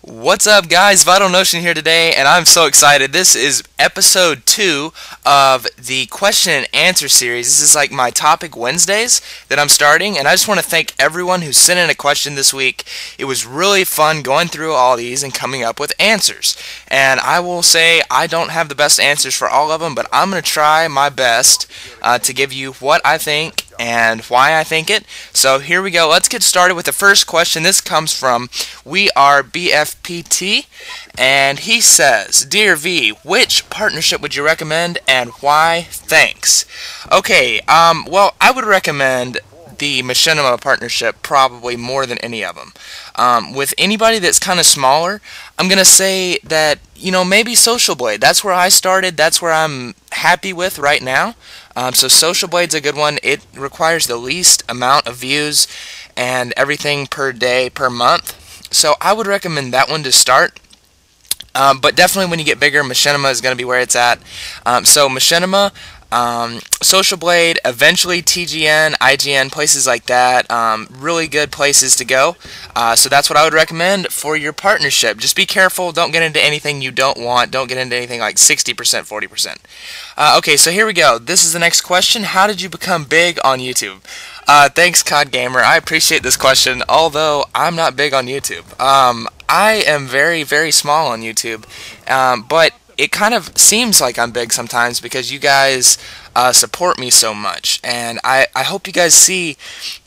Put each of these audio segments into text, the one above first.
What's up, guys? Vital Notion here today, and I'm so excited. This is episode 2 of the question and answer series. This is like my topic Wednesdays that I'm starting, and I just want to thank everyone who sent in a question this week. It was really fun going through all these and coming up with answers. And I will say I don't have the best answers for all of them, but I'm going to try my best to give you what I think and why I think it. So here we go. Let's get started with the first question. This comes from We Are BFPT, and he says, Dear V, which partnership would you recommend and why? Thanks. Okay, well, I would recommend the Machinima partnership probably more than any of them. With anybody that's kind of smaller, I'm going to say that, maybe Social Blade. That's where I started. That's where I'm happy with right now. So Social Blade's a good one. It requires the least amount of views and everything per day, per month. So I would recommend that one to start. But definitely when you get bigger, Machinima is going to be where it's at. So Machinima, Social Blade, eventually TGN, IGN, places like that, really good places to go. So that's what I would recommend for your partnership. Just be careful, don't get into anything you don't want, don't get into anything like 60%, 40%. Okay, so here we go. This is the next question. How did you become big on YouTube? Thanks, COD Gamer. I appreciate this question, although I'm not big on YouTube. I am very, very small on YouTube, but it kind of seems like I'm big sometimes because you guys support me so much, and I hope you guys see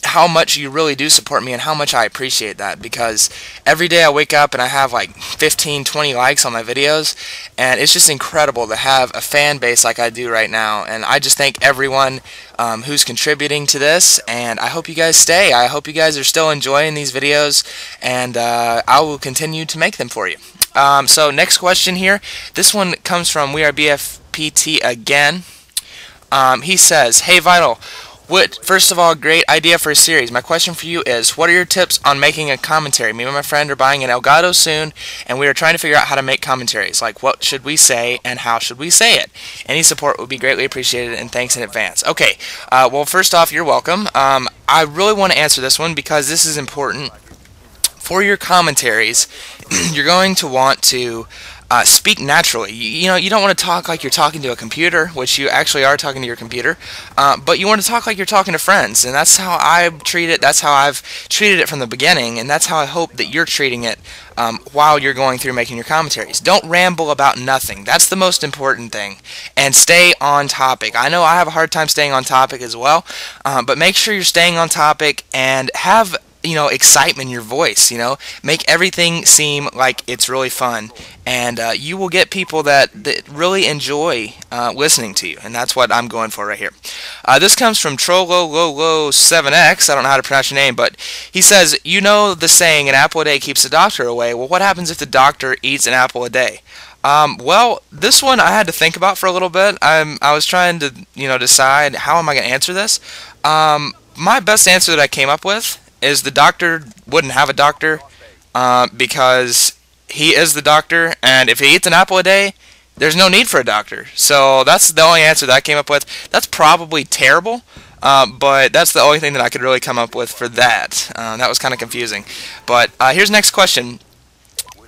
how much you really do support me and how much I appreciate that, because every day I wake up and I have like 15, 20 likes on my videos, and it's just incredible to have a fan base like I do right now, and I just thank everyone who's contributing to this, and I hope you guys stay. I hope you guys are still enjoying these videos, and I will continue to make them for you. So next question here. This one comes from We Are BFPT again. He says, Hey Vital, first of all, great idea for a series. My question for you is, what are your tips on making a commentary? Me and my friend are buying an Elgato soon, and we are trying to figure out how to make commentaries. Like, what should we say, and how should we say it? Any support would be greatly appreciated, and thanks in advance. Okay, well, first off, you're welcome. I really want to answer this one because this is important. For your commentaries, you're going to want to speak naturally. You don't want to talk like you're talking to a computer, which you actually are talking to your computer, but you want to talk like you're talking to friends, and that's how I treat it. That's how I've treated it from the beginning, and that's how I hope that you're treating it while you're going through making your commentaries. Don't ramble about nothing. That's the most important thing, and stay on topic. I know I have a hard time staying on topic as well, but make sure you're staying on topic and have excitement in your voice, make everything seem like it's really fun, and you will get people that really enjoy listening to you, and that's what I'm going for right here. This comes from Trolololo7X, I don't know how to pronounce your name, but he says, the saying, an apple a day keeps the doctor away. Well, what happens if the doctor eats an apple a day? Well, this one I had to think about for a little bit. I was trying to, decide how am I going to answer this. My best answer that I came up with is the doctor wouldn't have a doctor because he is the doctor, and if he eats an apple a day, there's no need for a doctor. So that's the only answer that I came up with. That's probably terrible, but that's the only thing that I could really come up with for that. That was kind of confusing. But here's the next question.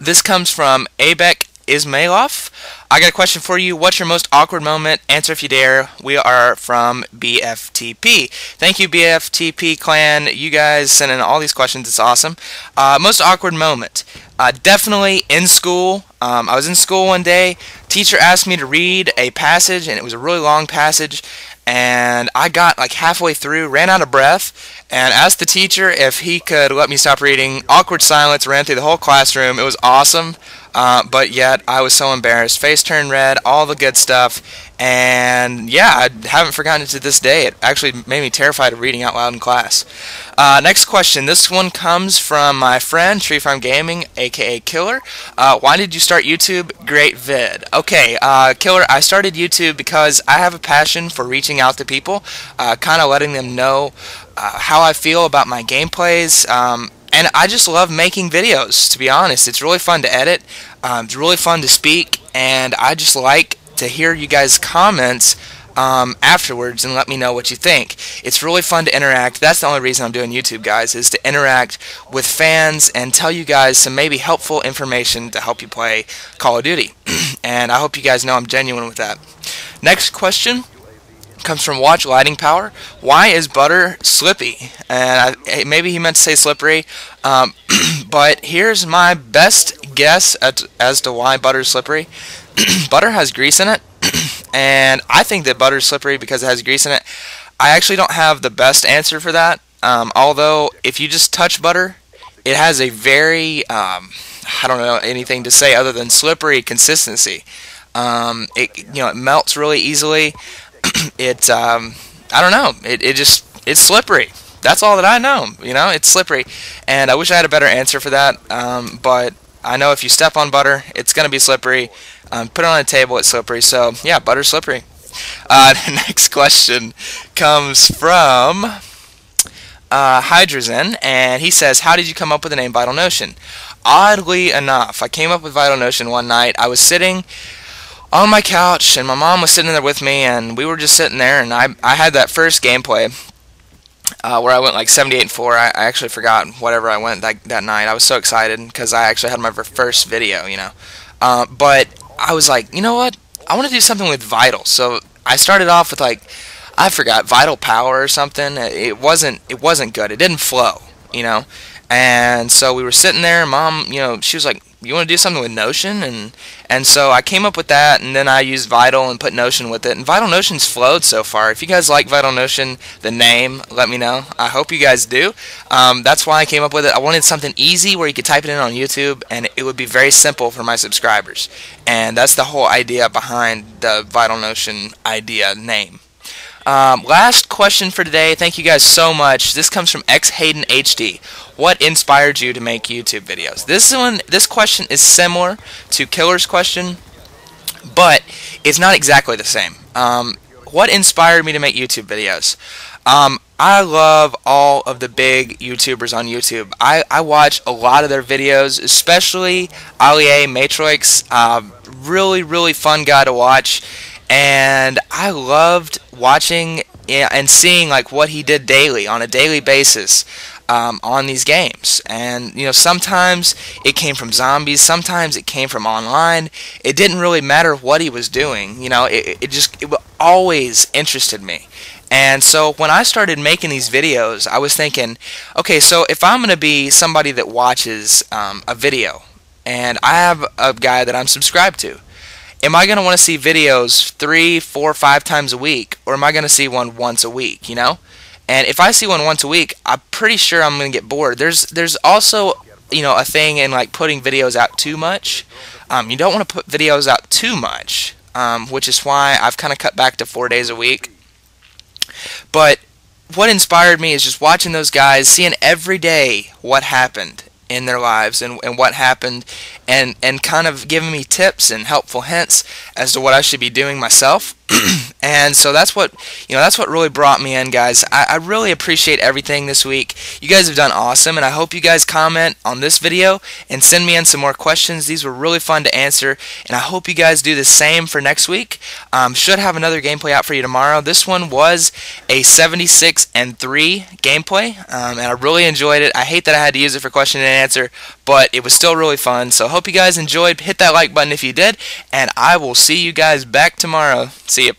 This comes from Abek Ismailov. I got a question for you. What's your most awkward moment? Answer if you dare. We are from BFTP. Thank you, BFTP clan. You guys sent in all these questions. It's awesome. Most awkward moment. Definitely in school. I was in school one day. Teacher asked me to read a passage, and it was a really long passage. And I got like halfway through, ran out of breath, and asked the teacher if he could let me stop reading. Awkward silence ran through the whole classroom. It was awesome. But yet I was so embarrassed. Face turned red, all the good stuff, and yeah, I haven't forgotten it to this day. It actually made me terrified of reading out loud in class. Next question. This one comes from my friend Tree Farm Gaming, aka Killer. Why did you start YouTube? Great vid. Okay, Killer, I started YouTube because I have a passion for reaching out to people, kind of letting them know how I feel about my gameplays. And I just love making videos, to be honest. It's really fun to edit, it's really fun to speak, and I just like to hear you guys' comments afterwards and let me know what you think. It's really fun to interact. That's the only reason I'm doing YouTube, guys, is to interact with fans and tell you guys some maybe helpful information to help you play Call of Duty. And I hope you guys know I'm genuine with that. Next question comes from Watch Lighting Power. Why is butter slippy? And maybe he meant to say slippery, but here's my best guess as to why butter is slippery. Butter has grease in it, and I think that butter is slippery because it has grease in it. I actually don't have the best answer for that, although if you just touch butter, it has a very, I don't know anything to say other than slippery consistency. It melts really easily. I don't know. It's slippery. That's all that I know. It's slippery, and I wish I had a better answer for that. But I know if you step on butter, it's gonna be slippery. Put it on a table, it's slippery. So yeah, butter's slippery. The next question comes from Hydrozen, and he says, "How did you come up with the name Vital Notion?" Oddly enough, I came up with Vital Notion one night. I was sitting on my couch, and my mom was sitting there with me, and we were just sitting there, and I had that first gameplay where I went like 78-4. I actually forgot whatever I went that night. I was so excited because I actually had my first video, but I was like, you know what? I want to do something with Vital. So I started off with I forgot, Vital Power or something. It wasn't good. It didn't flow, And so we were sitting there, and Mom, she was like, "You want to do something with Notion?" And so I came up with that, and then I used Vital and put Notion with it. And Vital Notion's flowed so far. If you guys like Vital Notion, the name, let me know. I hope you guys do. That's why I came up with it. I wanted something easy where you could type it in on YouTube, and it would be very simple for my subscribers. And that's the whole idea behind the Vital Notion idea name. Last question for today. Thank you guys so much. This comes from X Hayden HD. What inspired you to make YouTube videos? This question is similar to Killer's question, but it's not exactly the same. What inspired me to make YouTube videos? I love all of the big YouTubers on YouTube. I watch a lot of their videos, especially Ali Matrix. Really, really fun guy to watch. And I loved watching and seeing what he did daily, on a daily basis, on these games. And sometimes it came from zombies, sometimes it came from online. It didn't really matter what he was doing. It always interested me. And so when I started making these videos, I was thinking, okay, so if I'm going to be somebody that watches a video, and I have a guy that I'm subscribed to, am I going to want to see videos 3, 4, 5 times a week, or am I going to see one once a week, And if I see one once a week, I'm pretty sure I'm going to get bored. There's also, a thing in putting videos out too much. You don't want to put videos out too much, which is why I've kind of cut back to 4 days a week. But what inspired me is just watching those guys, seeing every day what happened in their lives and what happened, and kind of giving me tips and helpful hints as to what I should be doing myself. And so that's what really brought me in, guys. I really appreciate everything this week. You guys have done awesome, and I hope you guys comment on this video and send me in some more questions. These were really fun to answer, and I hope you guys do the same for next week. Should have another gameplay out for you tomorrow. This one was a 76-3 gameplay, and I really enjoyed it. I hate that I had to use it for question and answer, but it was still really fun. So hope you guys enjoyed. Hit that like button if you did, and I will see you guys back tomorrow. See ya.